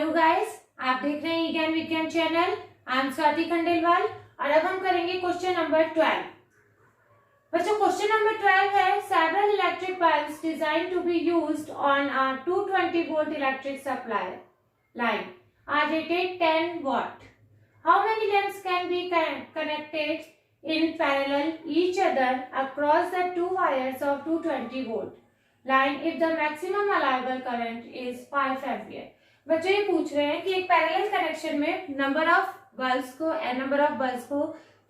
Hello guys, आप देख रहे हैं ज्ञान विज्ञान channel. I am Swati Khandelwal और अब हम करेंगे क्वेश्चन नंबर 12। बच्चों क्वेश्चन नंबर 12 है several electric bulbs design to be used on a 220 volt electric supply line are rated 10 watt. How many lamps can be connected in parallel each other across the two wires of 220 volt line if the maximum allowable current is 5 ampere? बच्चों ये पूछ रहे हैं कि एक parallel connection में number of bulbs को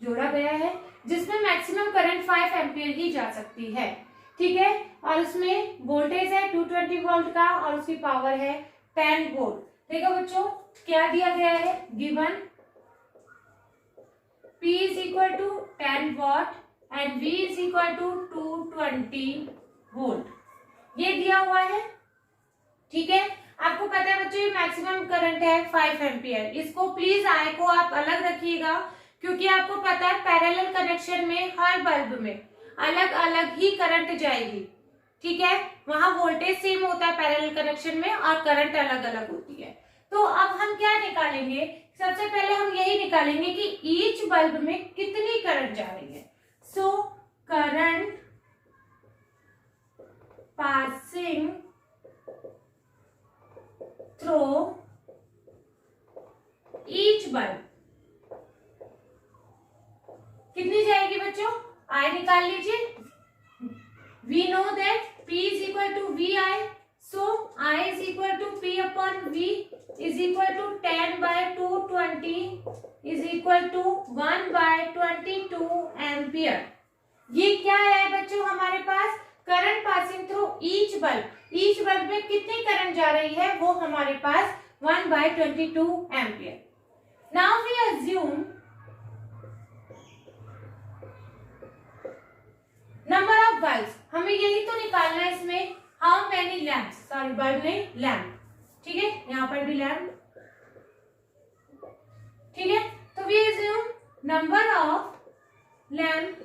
जोड़ा गया है जिसमें मैक्सिमम करंट 5 एम्पियर ही जा सकती है। ठीक है, और उसमें वोल्टेज है 220 वोल्ट का और उसकी पावर है 10 वोल्ट। देखो बच्चों क्या दिया गया है, given P is equal to 10 watt and V is equal to 220 volt, ये दिया हुआ है। ठीक है, आपको पता है बच्चों ये मैक्सिमम करंट है 5 एम्पियर। इसको प्लीज आई को आप अलग रखिएगा क्योंकि आपको पता है पैरेलल कनेक्शन में हर बल्ब में अलग अलग ही करंट जाएगी। ठीक है, वहां वोल्टेज सेम होता है पैरेलल कनेक्शन में और करंट अलग अलग होती है। तो अब हम क्या निकालेंगे, सबसे पहले हम यही निकालेंगे कि ईच बल्ब में कितनी करंट जा रही है। So current passing through each bulb कितनी जाएगी बच्चों, आई निकाल लीजिए। We know that P is equal to VI, so I is equal to P upon V is equal to 10 by 220 is equal to 1 by 22 ampere. ये क्या है बच्चों हमारे पास, current passing through each bulb में कितनी करंट जा रही है वो हमारे पास 1 by 22 ampere. Now we assume number of bulbs, हमें यही तो निकालना है इसमें, how many lamps, sorry bulb नहीं लैम्प। ठीक है, यहां पर भी लैम्प। ठीक है, तो we assume number of lamp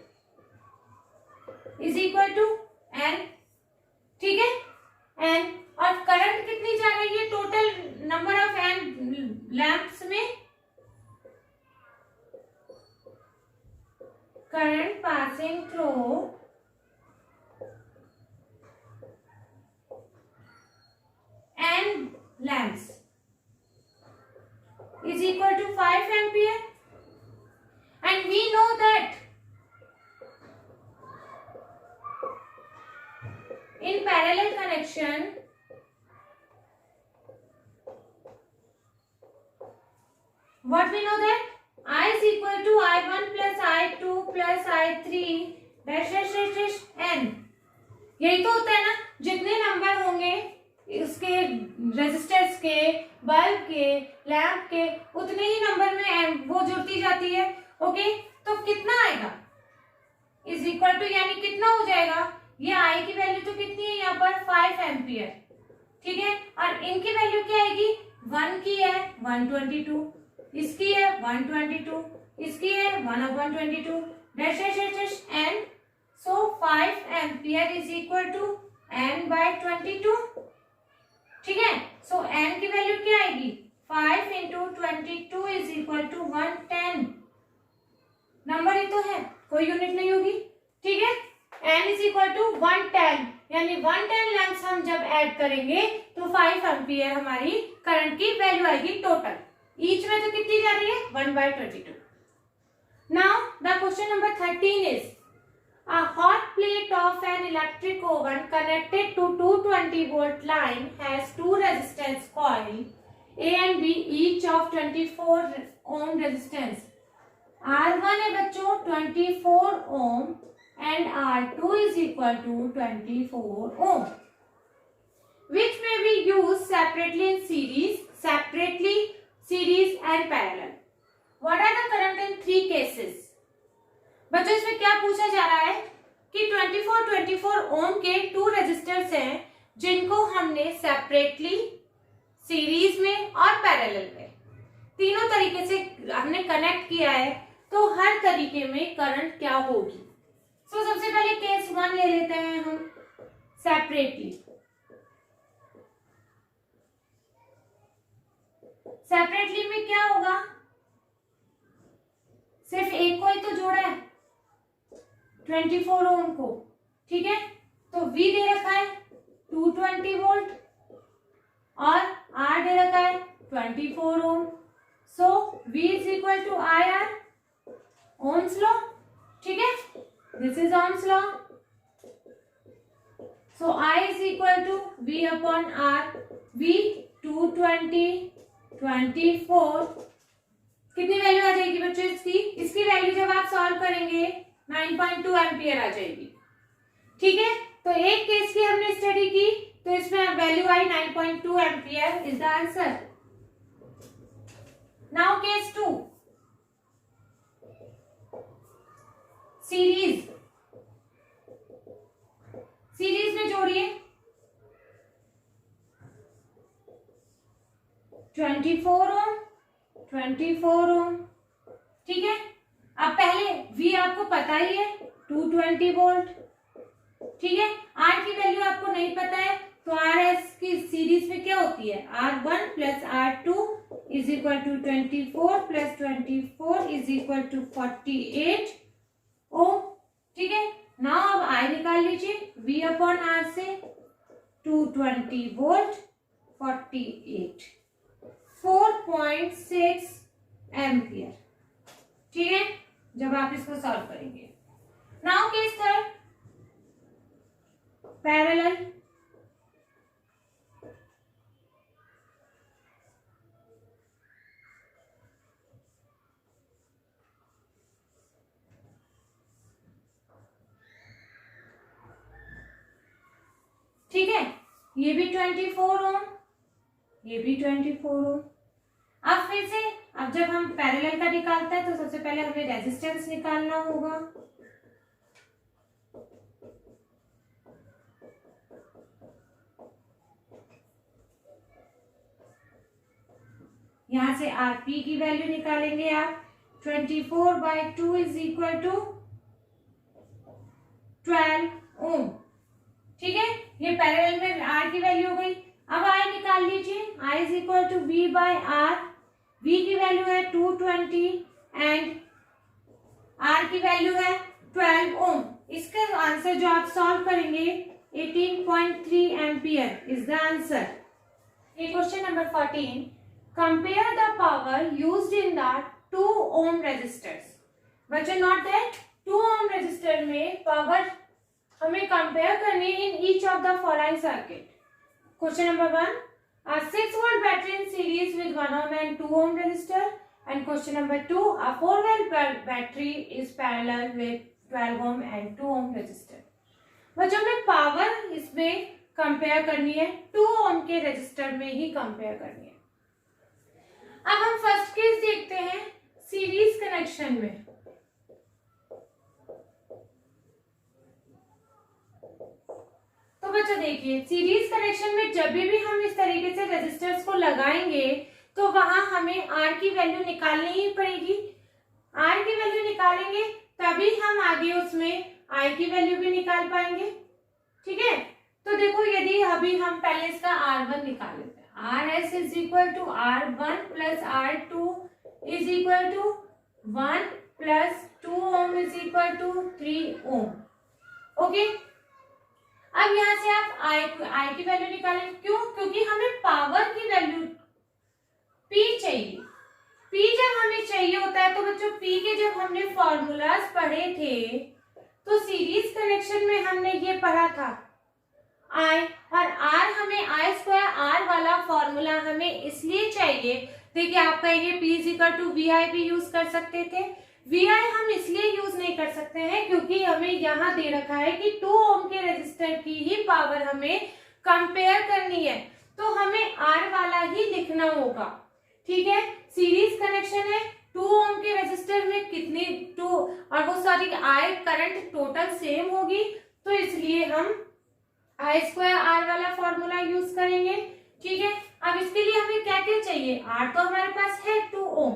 is equal to N. ठीक है, एन, और करंट कितनी जा रही है total number of N lamps में, current passing through N lamps is equal to 5 ampere and we know that in parallel connection what we know that I is equal to I1 plus I2 plus I3 dash dash dash dash n। यही तो होता है ना, जितने number होंगे उसके resistors के, bulb के, लैंप के, उतने ही नंबर में वो जुड़ती जाती है। ओके, तो कितना आएगा इज इक्वल टू, यानी कितना हो जाएगा, ये आई की वैल्यू तो कितनी है यहाँ पर 5 एम्पियर। ठीक है, और इनकी वैल्यू क्या आएगी, 1 की है 122, इसकी है 122, इसकी है 1/122 dash dash dash dash N. So 5 ampere is equal to n by 22। ठीक है, सो n की वैल्यू क्या आएगी, 5 into 22 is equal to 110। Number ही तो है, कोई यूनिट नहीं होगी। ठीक है, n is equal to 110, यानी 110 लैंप्स हम जब ऐड करेंगे तो 5 एम्पियर हमारी करंट की वैल्यू आएगी टोटल। ईच में तो कितनी जा रही है 1 by 22। Now the question number 13 is a hot plate of an electric oven connected to 220 volt line has two resistance coil A and B each of 24 ohm resistance। R1 है बच्चों 24 ohm and R2 is equal to 24 ohm which may be used separately in series and parallel। What are the current in three cases? बच्चों इसमें क्या पूछा जा रहा है कि 24 ओम के 2 रेजिस्टर्स हैं जिनको हमने सेपरेटली, सीरीज में और पैरेलल में तीनों तरीके से हमने कनेक्ट किया है, तो हर तरीके में करंट क्या होगी। सो सबसे पहले केस 1 ले लेते हैं हम सेपरेटली। सेपरेटली में क्या होगा, सिर्फ एक को ही तो जोड़ा है 24 ओम को, ठीक है। तो V दे रखा है 220 वोल्ट और R दे रखा है 24 ohm. So V is equal to IR, Ohm's law, ठीक है, this is Ohm's law. So I is equal to V upon R। V 220 24, कितनी वैल्यू आ जाएगी बच्चों इसकी, इसकी वैल्यू जब आप सॉल्व करेंगे 9.2 एम्पियर आ जाएगी, ठीक है। तो एक केस की हमने स्टडी की तो इसमें value I 9.2 ampere is the answer. Now case 2, series में जोड़िए 24 ओम 24 ओम, ठीक है। अब पहले V आपको पता ही है 220 वोल्ट, ठीक है। R की वैल्यू आपको नहीं पता है तो RS की सीरीज में क्या होती है, R1 plus R2 is equal to 24 plus 24 is equal to 48 ohm, ठीक है। नाउ अब I निकाल लीजिए, V अपॉन R से 220 वोल्ट 48 4.6 एम्पियर, ठीक है, जब आप इसको सॉल्व करेंगे। नाउ केस थर्ड, पैरेलल, ठीक है, ये भी 24 ओम, ये भी 24 ओम। अब फिर से, अब जब हम पैरेलल का निकालते हैं तो सबसे पहले हमें रेजिस्टेंस निकालना होगा, यहां से Rp की वैल्यू निकालेंगे आप, 24/2 इज इक्वल टू 12 ओम, ठीक है। ये पैरेलल में R की वैल्यू हो गई। अब I निकाल लीजिए, I is equal to V by R। V की वैल्यू है 220 एंड R की वैल्यू है 12 ओम। इसका आंसर जो आप सॉल्व करेंगे 18.3 एम्पियर इज द आंसर। ये question number 14, compare the power used in the 2 ohm resistors. बच्चों नोट दैट 2 ओम रेजिस्टर में पावर हमें कंपेयर करनी है in each of the following circuit. Question number 1, a 6 volt battery in series with 1 ohm and 2 ohm resistor, and question number 2, a 4 volt battery is parallel with 12 ohm and 2 ohm resistor। बच्चों में power इसमें compare करनी है 2 ओम के resistor में ही compare करनी है। अब हम फर्स्ट केस देखते हैं सीरीज कनेक्शन में। तो बच्चों देखिए, सीरीज कनेक्शन में जब भी हम इस तरीके से रेजिस्टर्स को लगाएंगे तो वहां हमें R की वैल्यू निकालनी ही पड़ेगी। R की वैल्यू निकालेंगे तभी हम आगे उसमें I की वैल्यू भी निकाल पाएंगे, ठीक है। तो देखो, यदि अभी हम पहले इसका R1 निकाल लेते हैं, RS is equal to R1 plus R2 is equal to 1 plus 2 ohm is equal to 3 ohm, okay. अब यहां से आप I की वैल्यू निकालें, क्यों, क्योंकि हमें पावर की वैल्यू P चाहिए। P जब हमें चाहिए होता है तो बच्चों P के जब हमने फॉर्मूलाज पढ़े थे तो सीरीज कनेक्शन में हमने ये पढ़ा था I, और R हमें I2 R वाला फॉर्मूला हमें इसलिए चाहिए। देखिए, आप कहेंगे P is equal to VI भी यूज कर सकते थे। VI हम इसलिए यूज नहीं कर सकते हैं क्योंकि हमें यहाँ दे रखा है कि 2 ओम के रेजिस्टर की ही पावर हमें कंपेयर करनी है, तो हमें R वाला ही लिखना होगा, ठीक है। सीरीज कनेक्शन है, 2 ओम के रेजिस्टर में कितनी 2 और वो सारी I करंट टोटल सेम होगी, तो इसलिए हम I2 R वाला फॉर्मूला यूज करेंगे, ठीक है। अब इसके लिए हमें क्या क्या चाहिए, R तो हमारे पास है 2 ओम,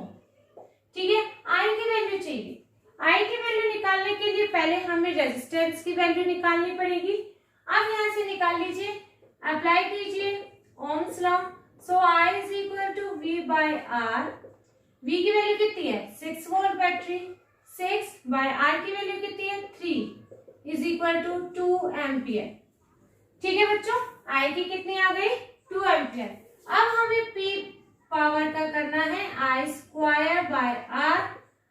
ठीक है। I की वैल्यू चाहिए। I की वैल्यू निकालने के लिए पहले हमें रेजिस्टेंस की वैल्यू निकालनी पड़ेगी। अब यहां से निकाल लीजिए, अप्लाई कीजिए Ohm's law. So I is equal to V by R, V की वैल्यू कितनी है 6 वोल्ट बैटरी, 6 बाय आर की वैल्यू कितनी है 3 इज इक्वल टू 2 एम्पियर। ठीक है बच्चों, I की कितनी आ गई 2 एम्पियर। अब हमें P पावर का करना है I square by R,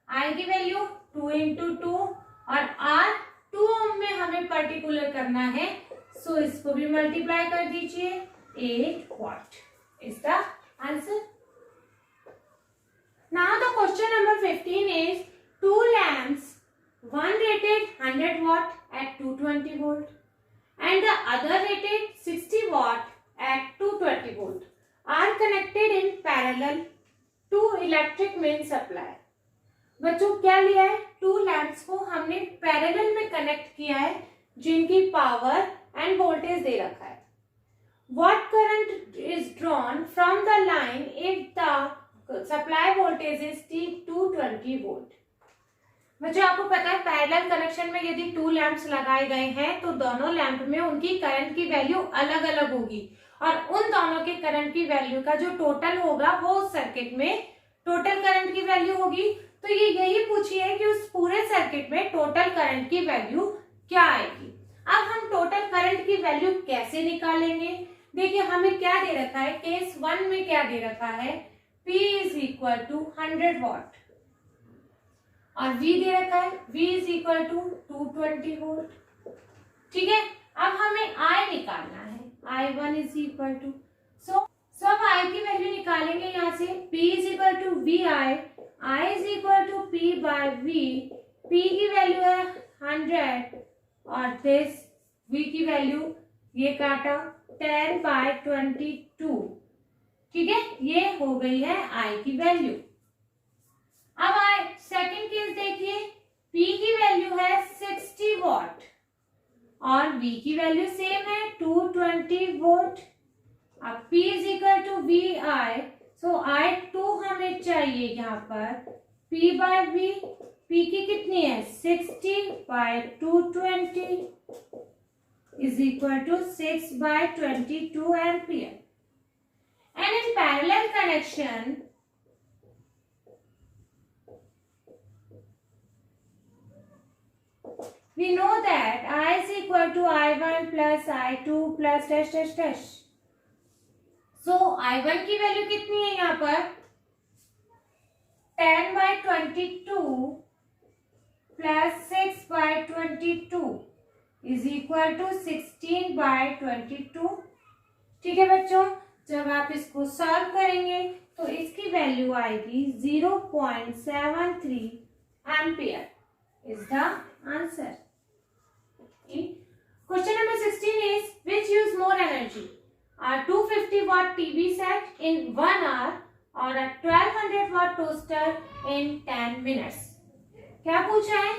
I की वैल्यू 2 इंटू 2 और R 2 ओम में हमें पर्टिकुलर करना है, सो इसको भी मल्टीप्लाई कर दीजिए, 8 what is the answer. Now the question number 15 is two lamps, one rated 100 watt at 220 volt and the other rated 60 watt at 220 volt are connected in parallel to electric main supply। बच्चों क्या लिया है, to lamps को हमने parallel में connect किया है जिनकी पावर एंड वोल्टेज दे रखा है। What current is drawn from the line if the supply voltage is 220 volt? बच्चों आपको पता है पैरेलल कनेक्शन में यदि टू लैंप्स लगाए गए हैं तो दोनों लैंप में उनकी करंट की वैल्यू अलग अलग होगी और उन दोनों के करंट की वैल्यू का जो टोटल होगा वो उस सर्किट में टोटल करंट की वैल्यू होगी। तो ये यही पूछी है कि उस पूरे सर्किट में टोटल करंट की वैल्यू क्या आएगी। अब हम टोटल करंट की वैल्यू कैसे निकालेंगे, देखिए हमें क्या दे रखा है, केस 1 में क्या दे रखा है, P is equal to 100 watt और V दे रखा है V is equal to 220 volt. ठीक है, अब हमें I निकालना है, I1 इज इक्वल टू, सो अब I की वैल्यू निकालेंगे यहाँ से, P is equal to VI, I is equal to P by V, P की वैल्यू है 100 और दिस V की वैल्यू ये काटा 10 बाय 22। ठीक है, ये हो गई है I की वैल्यू। अब आए सेकंड केस देखिए, P की वैल्यू है 60 वॉट और V की वैल्यू सेम है 220 वोल्ट। अब P is equal to VI, so I2 हमें चाहिए यहाँ पर P बाय V, P की कितनी है 60 bye 220 is equal to 6 by 22 ampere. And in parallel connection, we know that I is equal to I1 plus I2 plus dash dash dash. So I1 की value कितनी है यहाँ पर 10 by 22 plus 6 by 22 is equal to 16 by 22। ठीक है बच्चों, जब आप इसको सॉल्व करेंगे तो इसकी वैल्यू आएगी 0.73 ampere is the answer. Question number 16 is which use more energy, a 250 watt TV set in 1 hour or a 1200 watt toaster in 10 minutes। क्या पूछा है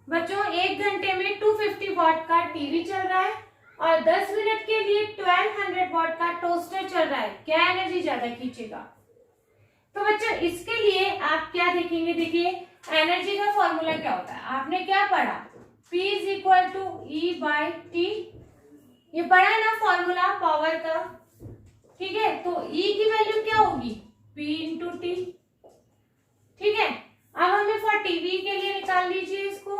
बच्चों, 1 घंटे में 250 वॉट का टीवी चल रहा है और 10 मिनट के लिए 1200 वॉट का टोस्टर चल रहा है, क्या एनर्जी ज्यादा खींचेगा। तो बच्चों इसके लिए आप क्या देखेंगे, देखिए एनर्जी का फॉर्मूला क्या होता है, आपने क्या पढ़ा, P is equal to E by T, ये पढ़ा है ना फॉर्मूला पावर का। ठीक है, तो E की वैल्यू क्या होगी P इंटू टी। ठीक है, अब हमें फॉर टीवी के लिए निकाल लीजिए इसको।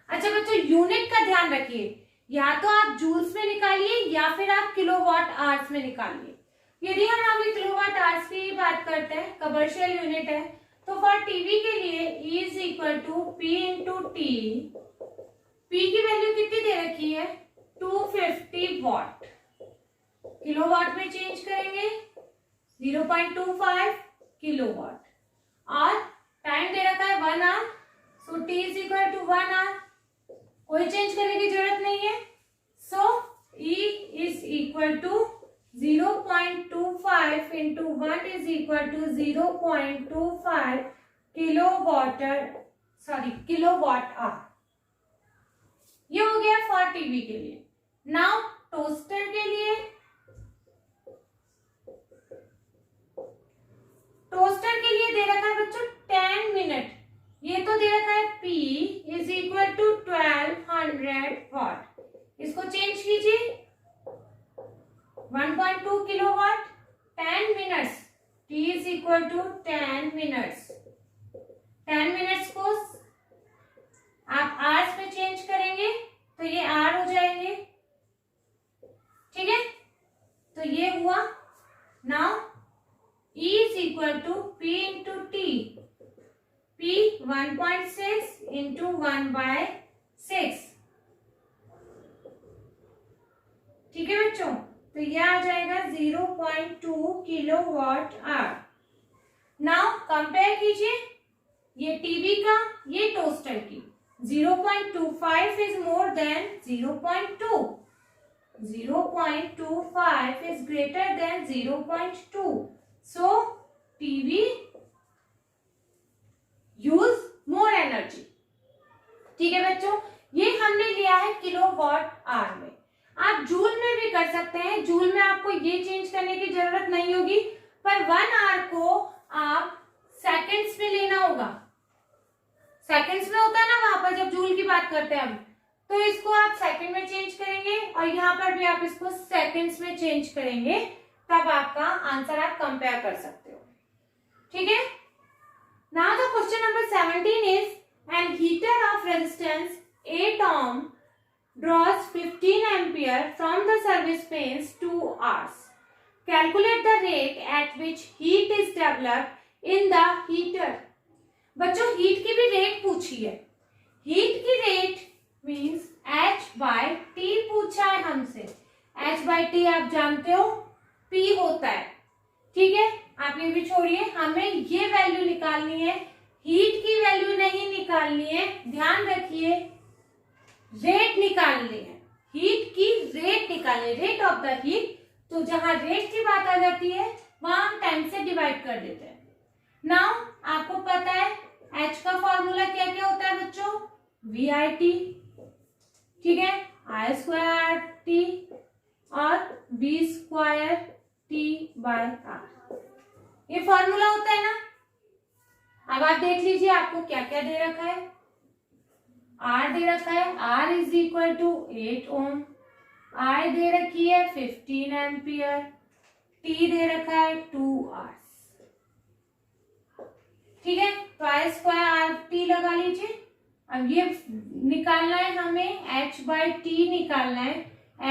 अच्छा बच्चों यूनिट का ध्यान रखिए, या तो आप जूल्स में निकालिए या फिर आप किलोवाट आवर्स में निकालिए। यदि हम अभी किलोवाट आवर्स की बात करते हैं, कमर्शियल यूनिट है, तो फॉर टीवी के लिए E is equal to P into T. P की वैल्यू कितनी दे रखी है 250 वॉट, किलोवाट में चेंज करेंगे 0.25 किलोवाट और टाइम दे रखा है 1 hour, so T is equal to 1 hour, कोई चेंज करने की जरूरत नहीं है। So E is equal to 0.25 into 1 is equal to 0.25 kilowatt hour. ये हो गया फॉर टीवी के लिए। नाउ टोस्टर के लिए, टोस्टर के लिए दे रखा है बच्चों 10 मिनट, ये तो दे रखा है P is equal to 1200 watt, इसको चेंज कीजिए 1.2 kilowatt 10 minutes equal to 10 minutes. 10 minutes को आप आवर्स में चेंज करेंगे तो ये आर हो जाएंगे, ठीक है। तो ये हुआ। Now E is equal to P into T. P 1.6 into 1/6, ठीक है बच्चों। तो यह आ जाएगा 0.2 किलोवाट आवर। नाउ कंपेयर कीजिए ये टीवी का, ये टोस्टर की। 0.25 is more than 0.2। 0.25 is greater than 0.2. So TV use more energy. ठीक है बच्चों, ये हमने लिया है किलोवाट आवर में। आप जूल में भी कर सकते हैं। जूल में आपको ये चेंज करने की जरूरत नहीं होगी, पर 1 आवर को आप सेकंड्स में लेना होगा। सेकंड्स में होता है ना वहां पर, जब जूल की बात करते हैं हम, तो इसको आप सेकंड में चेंज करेंगे और यहाँ पर भी आप इसको सेकंड्स में चेंज करेंगे, तब आपका आंसर आप कंपेयर कर सकते हो, ठीक है। Now the question number 17 is an heater of resistance 8 ohm draws 15 ampere from the service pans 2 hours. Calculate the rate at which heat is developed in the heater. बच्चों हीट की भी rate पूछी है। हीट की rate means H/T पूछा है हमसे। H/T आप जानते हो P होता है, ठीक है। आप ये भी छोड़िए, हमें ये वैल्यू निकालनी है, हीट की वैल्यू नहीं निकालनी है। ध्यान रखिए, रेट निकालनी है, हीट की रेट निकालनी, रेट ऑफ द हीट। तो जहां रेट की बात आ जाती है वहां हम टाइम से डिवाइड कर देते हैं। नाउ आपको पता है H का फॉर्मूला क्या क्या होता है बच्चों? VIT, ठीक है, I²T और V²T/R, ये फॉर्मूला होता है ना। अब आप देख लीजिए आपको क्या क्या दे रखा है। R दे रखा है, R is equal to 8 ohm, I दे रखी है 15 एम्पियर, T दे रखा है 2 hours, ठीक है। तो I²RT लगा लीजिए। अब ये निकालना है हमें, H/T निकालना है।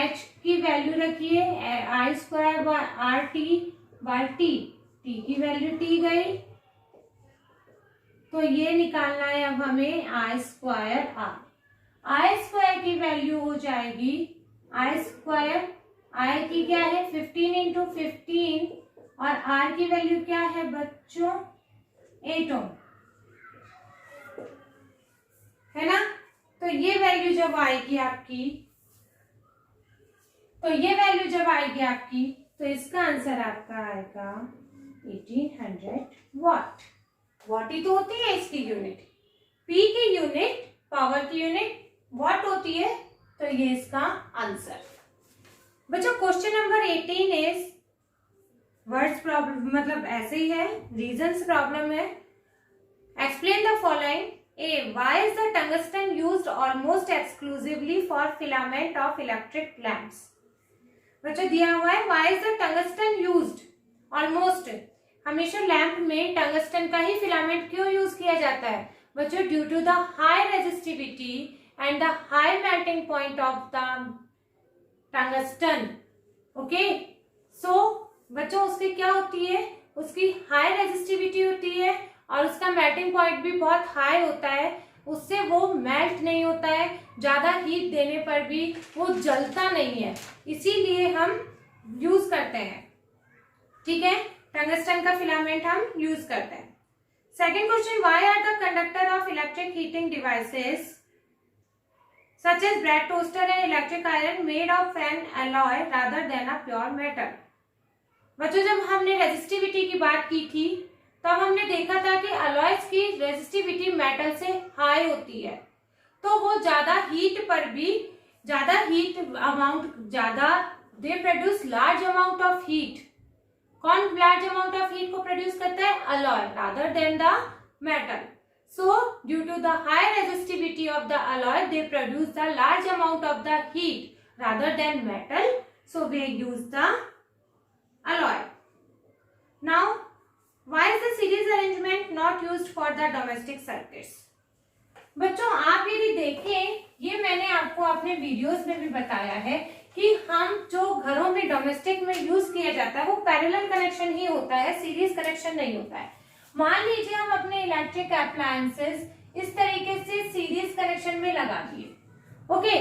H की वैल्यू रखिए I²RT/T, T की वैल्यू T गई, तो ये निकालना है अब हमें I²R। I² की वैल्यू हो जाएगी, I² I की क्या है 15 इंटू 15 और R की वैल्यू क्या है बच्चों 8 ohm, है ना। तो ये वैल्यू जब आएगी आपकी, तो इसका आंसर आपका आएगा 1800 वाट। वाट ही तो होती है इसकी यूनिट, पी की यूनिट, पावर की यूनिट वाट होती है। तो ये इसका आंसर। बच्चों question number 18 is words problem, मतलब ऐसे ही है, रीजंस प्रॉब्लम है। Explain the following. A. Why is the tungsten used almost exclusively for filament of electric lamps? बच्चों दिया हुआ है Why is the tungsten used almost, हमेशा लैंप में टंगस्टन का ही फिलामेंट क्यों यूज किया जाता है बच्चों? Due to the high resistivity and the high melting point of the tungsten. Okay, so बच्चों उसकी क्या होती है, उसकी हाई रेजिस्टिविटी होती है और उसका मेल्टिंग पॉइंट भी बहुत हाई होता है, उससे वो मेल्ट नहीं होता है, ज्यादा हीट देने पर भी वो जलता नहीं है, इसीलिए हम यूज करते हैं, ठीक है। टंगस्टन का फिलामेंट हम यूज करते हैं। Second question, why are the conductor of electric heating devices such as bread toaster and electric iron made of an alloy rather than a pure metal? बच्चों जब हमने रेजिस्टिविटी की बात की थी तब हमने देखा था कि अलॉयज की रेजिस्टिविटी मेटल से हाई होती है, तो वो ज्यादा हीट पर भी ज्यादा heat amount they produce large amount of heat. कौन लार्ज अमाउंट ऑफ हीट को प्रोड्यूस करता है? Alloy rather than the metal. So due to the high resistivity of the alloy they produce the large amount of the heat rather than metal, so we use the alloy. Now Why is the series arrangement not used for the domestic circuits? बच्चों आप यदि देखें, ये मैंने आपको अपने videos में भी बताया है कि हम जो घरों में डोमेस्टिक में यूज किया जाता है वो पैरेलल कनेक्शन ही होता है, सीरीज कनेक्शन नहीं होता है। मान लीजिए हम अपने इलेक्ट्रिक अप्लायंसेस इस तरीके से सीरीज कनेक्शन में लगा दिए, ओके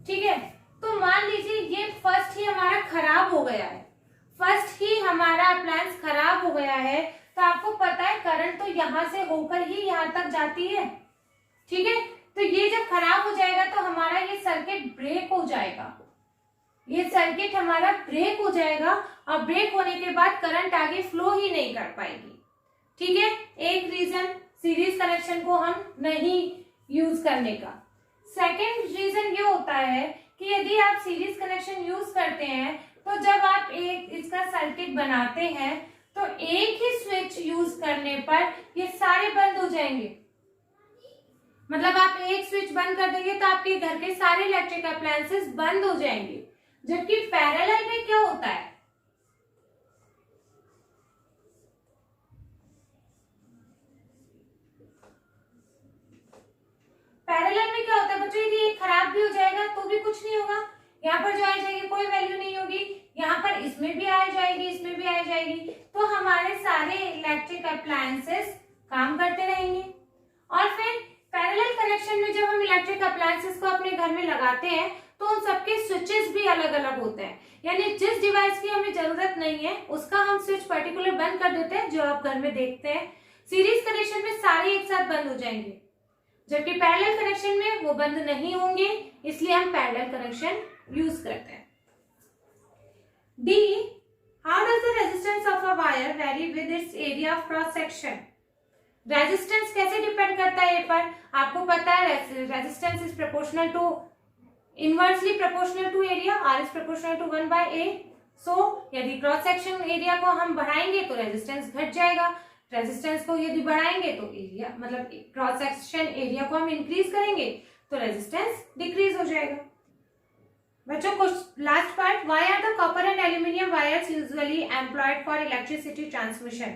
ठीक है। तो मान लीजिए ये फर्स्ट ही हमारा खराब हो गया है, फर्स्ट ही हमारा अप्लायंस खराब हो गया है, तो आपको पता है करंट तो यहाँ से होकर ही यहाँ तक जाती है, ठीक है। तो ये जब खराब हो जाएगा तो हमारा ये सर्किट ब्रेक हो जाएगा, ये सर्किट हमारा ब्रेक हो जाएगा और ब्रेक होने के बाद करंट आगे फ्लो ही नहीं कर पाएगी, ठीक है। एक रीजन सीरीज कनेक्शन को हम नहीं यूज करने का। सेकेंड रीजन ये होता है कि यदि आप सीरीज कनेक्शन यूज करते हैं तो जब आप एक इसका सर्किट बनाते हैं तो एक ही स्विच यूज करने पर ये सारे बंद हो जाएंगे। मतलब आप एक स्विच बंद कर देंगे तो आपके घर के सारे इलेक्ट्रिक अप्लायंसेस बंद हो जाएंगे। जबकि पैरेलल में क्या होता है, पैरेलल में क्या होता है बच्चों, यदि एक खराब भी हो जाएगा तो भी कुछ नहीं होगा, यहाँ पर जो आ जाएगी कोई वैल्यू नहीं होगी, यहाँ पर इसमें भी आ जाएगी, इसमें भी आ जाएगी, तो हमारे सारे इलेक्ट्रिक अप्लायंसेस काम करते रहेंगे। और फिर पैरेलल कनेक्शन में जब हम इलेक्ट्रिक अप्लायंसेस को अपने घर में लगाते हैं तो उन सबके स्विचेस भी अलग अलग होते हैं, यानी जिस डिवाइस की हमें जरूरत नहीं है उसका हम स्विच पर्टिकुलर बंद कर देते हैं, जो आप घर में देखते हैं। सीरीज कनेक्शन में सारे एक साथ बंद हो जाएंगे, जबकि पैरेलल कनेक्शन में वो बंद नहीं होंगे, इसलिए हम पैरेलल कनेक्शन यूज करते हैं। D, how does the resistance of a wire vary with its area of cross section? Resistance कैसे डिपेंड करता है ये पर? आपको पता है resistance is proportional to, inversely proportional to area, R is proportional to 1/a। So यदि cross section area को हम बढ़ाएंगे तो रेजिस्टेंस घट जाएगा, रेजिस्टेंस को यदि बढ़ाएंगे तो एरिया मतलब क्रॉस सेक्शन एरिया को हम इंक्रीज करेंगे तो रेजिस्टेंस डिक्रीज हो जाएगा। बच्चों कुछ last part, why are the copper and aluminium wires usually employed for electricity transmission?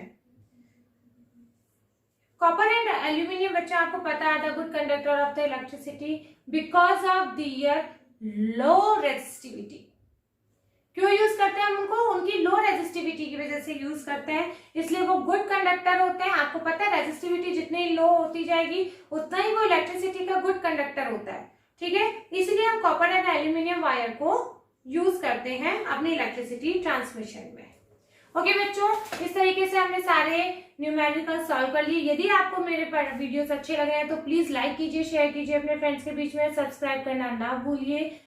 Copper and aluminium बच्चों आपको पता है the good conductor of the electricity because of their low resistivity. क्यों यूज करते हैं हम उनको? उनकी लो रेजिस्टिविटी की वजह से यूज करते हैं, इसलिए वो गुड कंडक्टर होते हैं। आपको पता है रेजिस्टिविटी जितनी लो होती जाएगी उतना ही वो इलेक्ट्रिसिटी का गुड कंडक्टर होता है, ठीक है। इसलिए हम कॉपर एंड एल्यूमिनियम वायर को यूज करते हैं अपनी इलेक्ट्रिसिटी ट्रांसमिशन में। ओके बच्चों, इस तरीके से हमने सारे न्यूमेरिकल सॉल्व कर लिए। यदि आपको मेरे वीडियोस अच्छे लगे हैं तो प्लीज लाइक कीजिए, शेयर कीजिए अपने फ्रेंड्स के बीच में, सब्सक्राइब करना ना भूलिए।